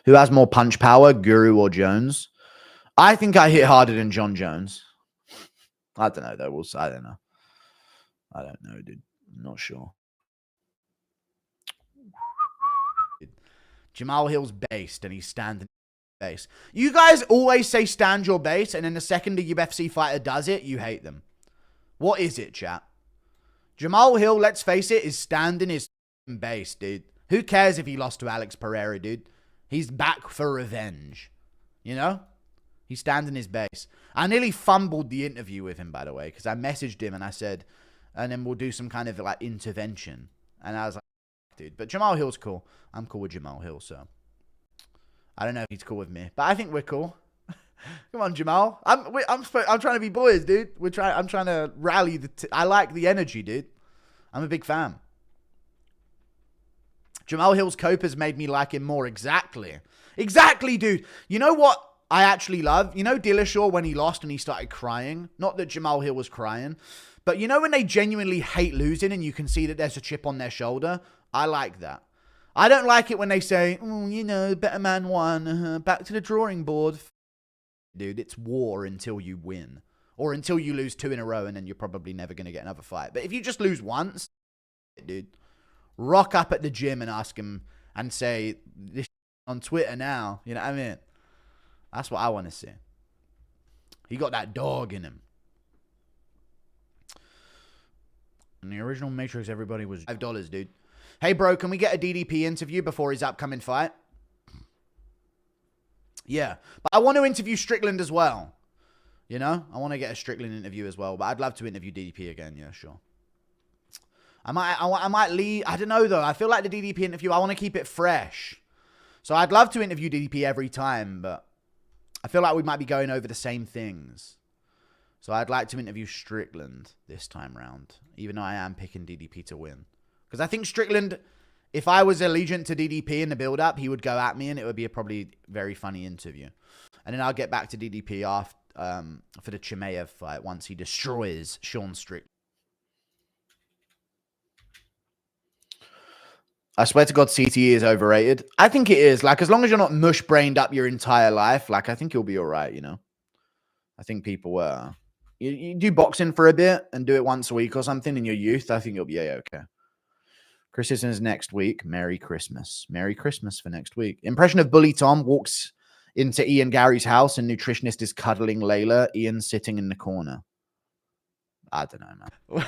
Who has more punch power, Guru or Jones? I think I hit harder than John Jones. I don't know, though. I don't know. I don't know, dude. I'm not sure. Jamal Hill's based and he's standing base. You guys always say stand your base, and then the second a UFC fighter does it, you hate them. What is it, chat? Jamal Hill, let's face it, is standing his base, dude. Who cares if he lost to Alex Pereira, dude? He's back for revenge. You know? He's standing his base. I nearly fumbled the interview with him, by the way, because I messaged him and I said, and then we'll do some kind of like intervention. And I was like, dude, but Jamal Hill's cool. I'm cool with Jamal Hill, so I don't know if he's cool with me, but I think we're cool. Come on, Jamal. I'm trying to be boys, dude. I'm trying to rally I like the energy, dude. I'm a big fan. Jamal Hill's cope has made me like him more. Exactly, dude. You know what I actually love? You know Dillashaw when he lost and he started crying? Not that Jamal Hill was crying, but you know when they genuinely hate losing and you can see that there's a chip on their shoulder? I like that. I don't like it when they say, you know, better man won. Back to the drawing board. Dude, it's war until you win. Or until you lose 2 in a row and then you're probably never going to get another fight. But if you just lose once, dude, rock up at the gym and ask him and say, this on Twitter now. You know what I mean? That's what I want to see. He got that dog in him. In the original Matrix, everybody was $5, dude. Hey, bro, can we get a DDP interview before his upcoming fight? Yeah, but I want to interview Strickland as well. You know, I want to get a Strickland interview as well, but I'd love to interview DDP again. Yeah, sure. I might leave. I don't know, though. I feel like the DDP interview, I want to keep it fresh. So I'd love to interview DDP every time, but I feel like we might be going over the same things. So I'd like to interview Strickland this time round, even though I am picking DDP to win. Because I think Strickland, if I was allegiant to DDP in the build-up, he would go at me and it would be a probably very funny interview. And then I'll get back to DDP after, for the Chimaev fight once he destroys Sean Strickland. I swear to God, CTE is overrated. I think it is. Like, as long as you're not mush-brained up your entire life, like, I think you'll be all right, you know? I think people, you do boxing for a bit and do it once a week or something in your youth, I think you'll be okay. Chris is next week. Merry Christmas. Merry Christmas for next week. Impression of Bully Tom walks into Ian Gary's house and nutritionist is cuddling Layla. Ian sitting in the corner. I don't know, man.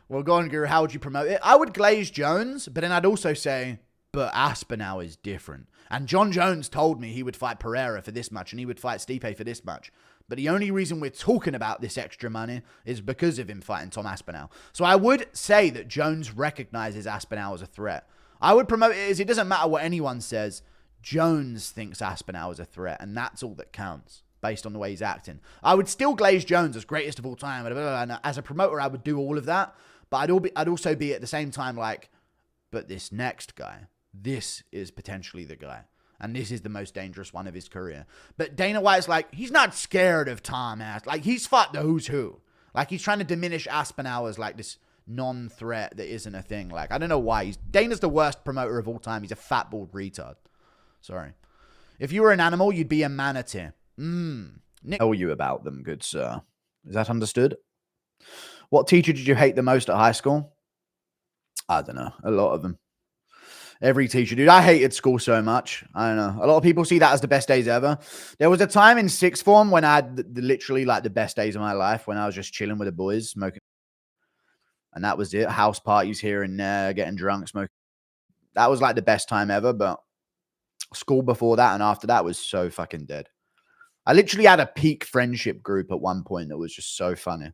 Well, go on, Guru. How would you promote it? I would glaze Jones, but then I'd also say, but Aspinall is different. And John Jones told me he would fight Pereira for this much and he would fight Stipe for this much. But the only reason we're talking about this extra money is because of him fighting Tom Aspinall. So I would say that Jones recognizes Aspinall as a threat. I would promote it as it doesn't matter what anyone says. Jones thinks Aspinall is a threat, and that's all that counts based on the way he's acting. I would still glaze Jones as greatest of all time. And as a promoter, I would do all of that. But I'd also be at the same time like, but this next guy, this is potentially the guy. And this is the most dangerous one of his career. But Dana White's like, he's not scared of Tom Aspinall. Like, he's fought the who's who. Like, he's trying to diminish Aspinall as, like, this non-threat that isn't a thing. Like, I don't know why. Dana's the worst promoter of all time. He's a fat, bald retard. Sorry. If you were an animal, you'd be a manatee. Tell you about them, good sir. Is that understood? What teacher did you hate the most at high school? I don't know. A lot of them. Every teacher, dude. I hated school so much. I don't know. A lot of people see that as the best days ever. There was a time in sixth form when I had literally like the best days of my life when I was just chilling with the boys, smoking. And that was it. House parties here and there, getting drunk, smoking. That was like the best time ever. But school before that and after that was so fucking dead. I literally had a peak friendship group at one point that was just so funny.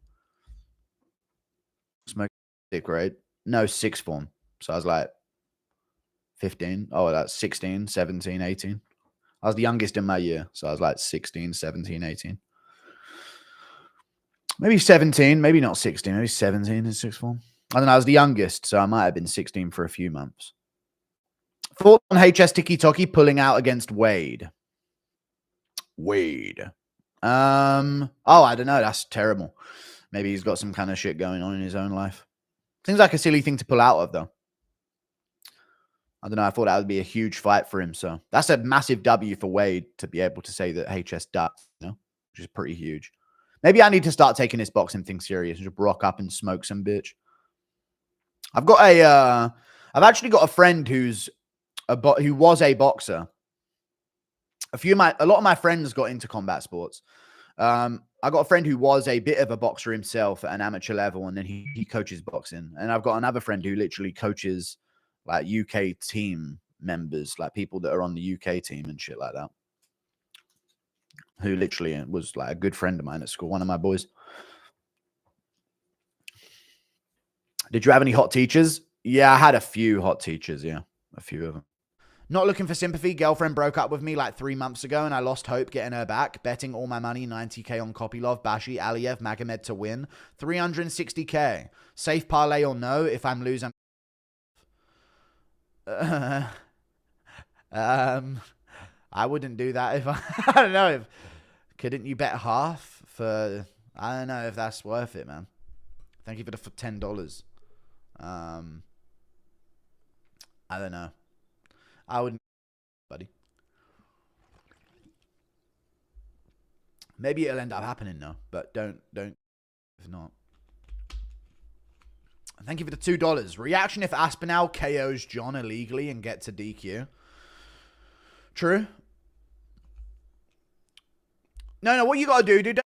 Smoking sixth grade. No, sixth form. So I was like, 15. Oh, that's 16, 17, 18. I was the youngest in my year. So I was like 16, 17, 18. Maybe 17, maybe not 16, maybe 17 in sixth form. I don't know. I was the youngest, so I might have been 16 for a few months. Thought on HS Tiki Toki pulling out against Wade. Oh, I don't know. That's terrible. Maybe he's got some kind of shit going on in his own life. Seems like a silly thing to pull out of, though. I don't know. I thought that would be a huge fight for him. So that's a massive W for Wade to be able to say that HS ducks, you know, which is pretty huge. Maybe I need to start taking this boxing thing serious and just rock up and smoke some bitch. I've actually got a friend who was a boxer. A lot of my friends got into combat sports. I got a friend who was a bit of a boxer himself at an amateur level, and then he coaches boxing. And I've got another friend who literally coaches like UK team members, like people that are on the UK team and shit like that, who literally was like a good friend of mine at school, one of my boys. Did you have any hot teachers? Yeah, I had a few hot teachers. Yeah, a few of them. Not looking for sympathy. Girlfriend broke up with me like 3 months ago, and I lost hope getting her back. Betting all my money, 90K on Kopylov, Bashi, Aliyev, Magomed to win. 360K. Safe parlay or no? If I'm losing... I wouldn't do that if I... I don't know. If couldn't you bet half for... I don't know if that's worth it, man. Thank you for the $10. I don't know. I wouldn't, buddy. Maybe it'll end up happening though, but don't if not. Thank you for the $2. Reaction if Aspinall KOs John illegally and gets a DQ. True. No, what you gotta do, dude.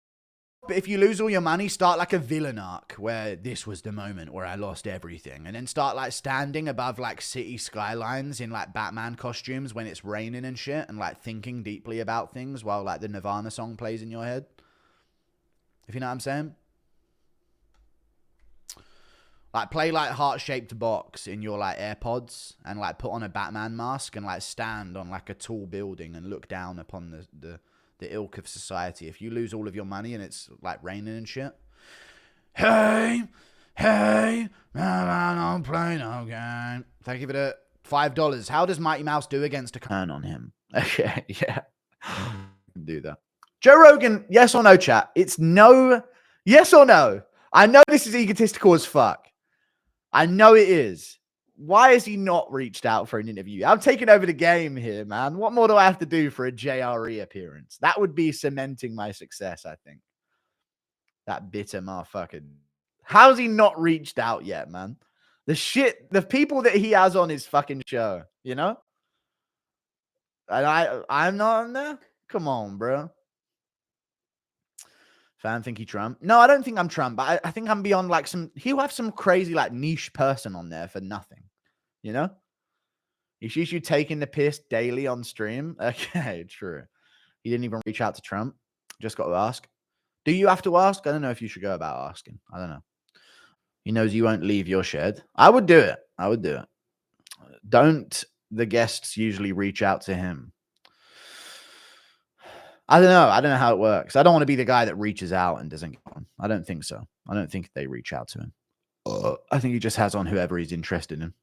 But if you lose all your money, start like a villain arc where this was the moment where I lost everything. And then start like standing above like city skylines in like Batman costumes when it's raining and shit, and like thinking deeply about things while like the Nirvana song plays in your head. If you know what I'm saying? Like play like heart-shaped box in your like AirPods and like put on a Batman mask and like stand on like a tall building and look down upon the ilk of society. If you lose all of your money and it's like raining and shit. Hey, I don't play no game. Thank you for the $5. How does Mighty Mouse do against a turn on him? Okay, yeah. Do that. Joe Rogan, yes or no, chat? It's no, yes or no? I know this is egotistical as fuck. I know it is. Why has he not reached out for an interview? I'm taking over the game here, man. What more do I have to do for a JRE appearance? That would be cementing my success, I think. That bitter motherfucker. How's he not reached out yet, man? The people that he has on his fucking show, you know? And I'm not on there? Come on, bro. Fan think he Trump? No, I don't think I'm Trump, but I think I'm beyond like he'll have some crazy like niche person on there for nothing. You know? He sees you taking the piss daily on stream. Okay, true. He didn't even reach out to Trump. Just got to ask. Do you have to ask? I don't know if you should go about asking. I don't know. He knows you won't leave your shed. I would do it. I would do it. Don't the guests usually reach out to him? I don't know. I don't know how it works. I don't want to be the guy that reaches out and doesn't get on. I don't think so. I don't think they reach out to him. I think he just has on whoever he's interested in.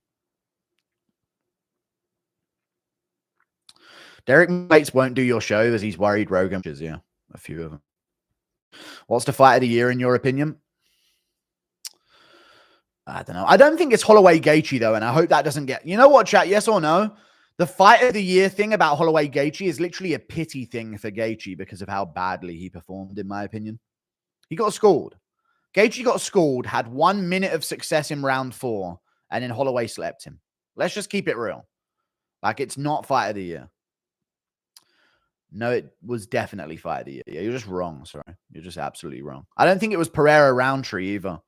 Derek Bates won't do your show as he's worried Rogan. Yeah, a few of them. What's the fight of the year in your opinion? I don't know. I don't think it's Holloway Gaethje though, and I hope that doesn't get... You know what, chat? Yes or no? The fight of the year thing about Holloway Gaethje is literally a pity thing for Gaethje because of how badly he performed, in my opinion. He got schooled. Gaethje got schooled, had 1 minute of success in round 4, and then Holloway slept him. Let's just keep it real. Like, it's not fight of the year. No, it was definitely fight of the year. Yeah, you're just wrong. Sorry. You're just absolutely wrong. I don't think it was Pereira Roundtree either.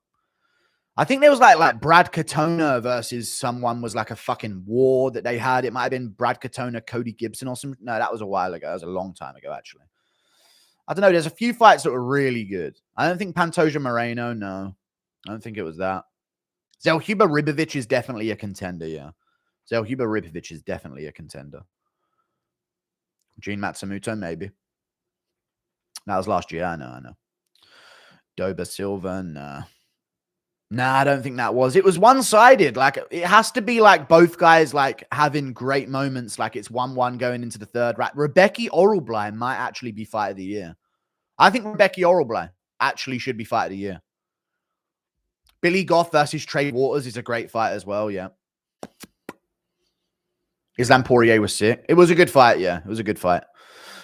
I think there was like Brad Katona versus someone was like a fucking war that they had. It might have been Brad Katona, Cody Gibson or something. No, that was a while ago. That was a long time ago, actually. I don't know. There's a few fights that were really good. I don't think Pantoja Moreno. No, I don't think it was that. Zelhuba Ribovic is definitely a contender. Yeah. Zelhuba Ribovic is definitely a contender. Gene Matsumoto, maybe. That was last year. I know. Doba Silva, nah. Nah, I don't think that was. It was one-sided. Like, it has to be like both guys like having great moments. Like it's 1-1 going into the third. Right? Rebecca Orelbly might actually be fight of the year. I think Rebecca Orelbly actually should be fight of the year. Billy Goff versus Trey Waters is a great fight as well. Yeah. Islam Poirier was sick. It was a good fight. Yeah, it was a good fight.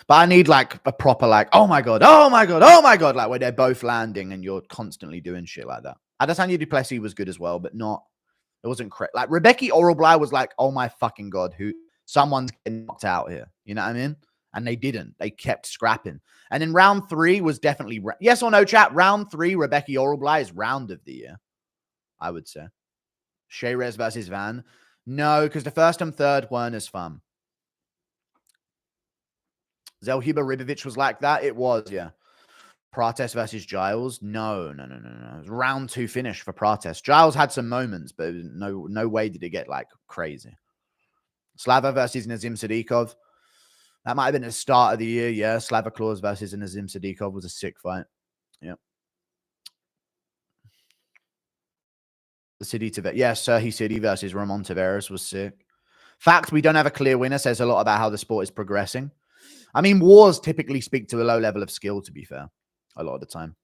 But I need like a proper like, oh my god, oh my god, oh my god, like where they're both landing and you're constantly doing shit like that. Adesanya Duplessis was good as well, but not. It wasn't correct. Like Rebecca Orelbly was like, oh my fucking god, who someone's getting knocked out here. You know what I mean? And they didn't. They kept scrapping. And then round 3 was definitely yes or no, chat. Round 3, Rebecca Orelbly is round of the year, I would say. Shayrez versus Van. No, because the first and third weren't as fun. Zelhuba Ribovic was like that. It was, yeah. Prates versus Giles. No. It was round 2 finish for Prates. Giles had some moments, but no way did it get like crazy. Slava versus Nazim Sadikov. That might have been the start of the year. Yeah, Slava Claus versus Nazim Sadikov was a sick fight. Yeah. The City Tavares. Yes, Serhi City versus Ramon Tavares was sick. Fact, we don't have a clear winner says a lot about how the sport is progressing. I mean, wars typically speak to a low level of skill, to be fair, a lot of the time.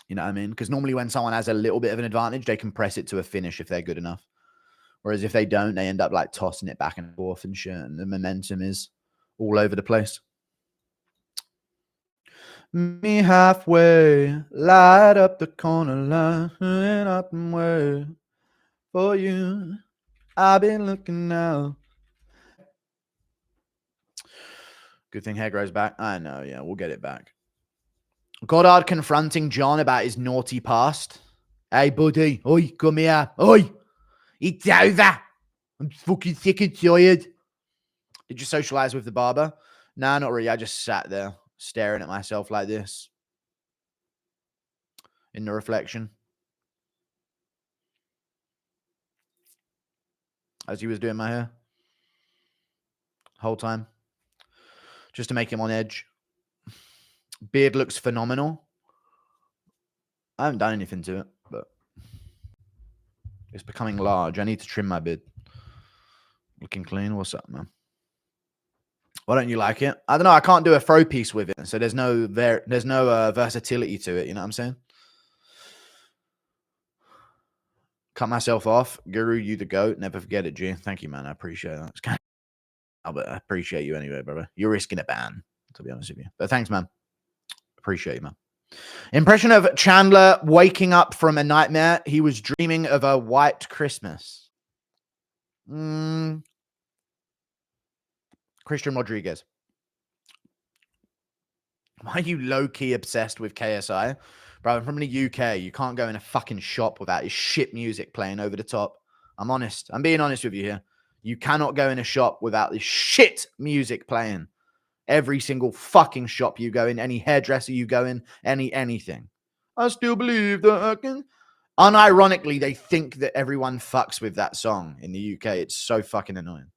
You know what I mean? Because normally when someone has a little bit of an advantage, they can press it to a finish if they're good enough. Whereas if they don't, they end up like tossing it back and forth and shit. And the momentum is all over the place. Me halfway, light up the corner line, up and way for you. I've been looking now. Good thing hair grows back. I know, yeah, we'll get it back. Goddard confronting John about his naughty past. Hey, buddy. Oi, come here. Oi. It's over. I'm fucking sick and tired. Did you socialize with the barber? Nah, not really. I just sat there staring at myself like this in the reflection as he was doing my hair whole time just to make him on edge. Beard looks phenomenal. I haven't done anything to it, but it's becoming large. I need to trim my beard. Looking clean. What's up, man? Why don't you like it? I don't know. I can't do a throw piece with it, so there's no versatility to it. You know what I'm saying? Cut myself off. Guru, you the goat. Never forget it, G. Thank you, man. I appreciate that. It's kind of, but I appreciate you anyway, brother. You're risking a ban, to be honest with you. But thanks, man. Appreciate you, man. Impression of Chandler waking up from a nightmare. He was dreaming of a white Christmas. Christian Rodriguez. Why are you low-key obsessed with KSI? Bro, I'm from the UK. You can't go in a fucking shop without his shit music playing over the top. I'm honest. I'm being honest with you here. You cannot go in a shop without this shit music playing. Every single fucking shop you go in, any hairdresser you go in, anything. I still believe that I can. Unironically, they think that everyone fucks with that song in the UK. It's so fucking annoying.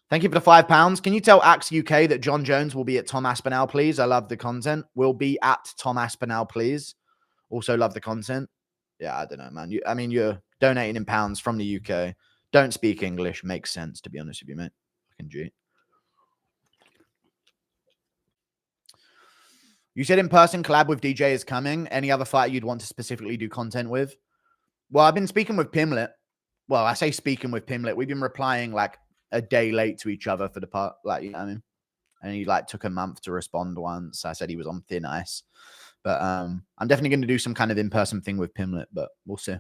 Thank you for the £5. Can you tell Axe UK that John Jones will be at Tom Aspinall, please? I love the content. Will be at Tom Aspinall, please. Also love the content. Yeah, I don't know, man. You're donating in pounds from the UK. Don't speak English. Makes sense, to be honest with you, mate. Fucking G. You said in-person collab with DJ is coming. Any other fighter you'd want to specifically do content with? Well, I've been speaking with Pimlet. Well, I say speaking with Pimlet. We've been replying like a day late to each other for the part, like, you know what I mean? And he like took a month to respond once. I said he was on thin ice. But I'm definitely going to do some kind of in-person thing with Pimlet, but we'll see.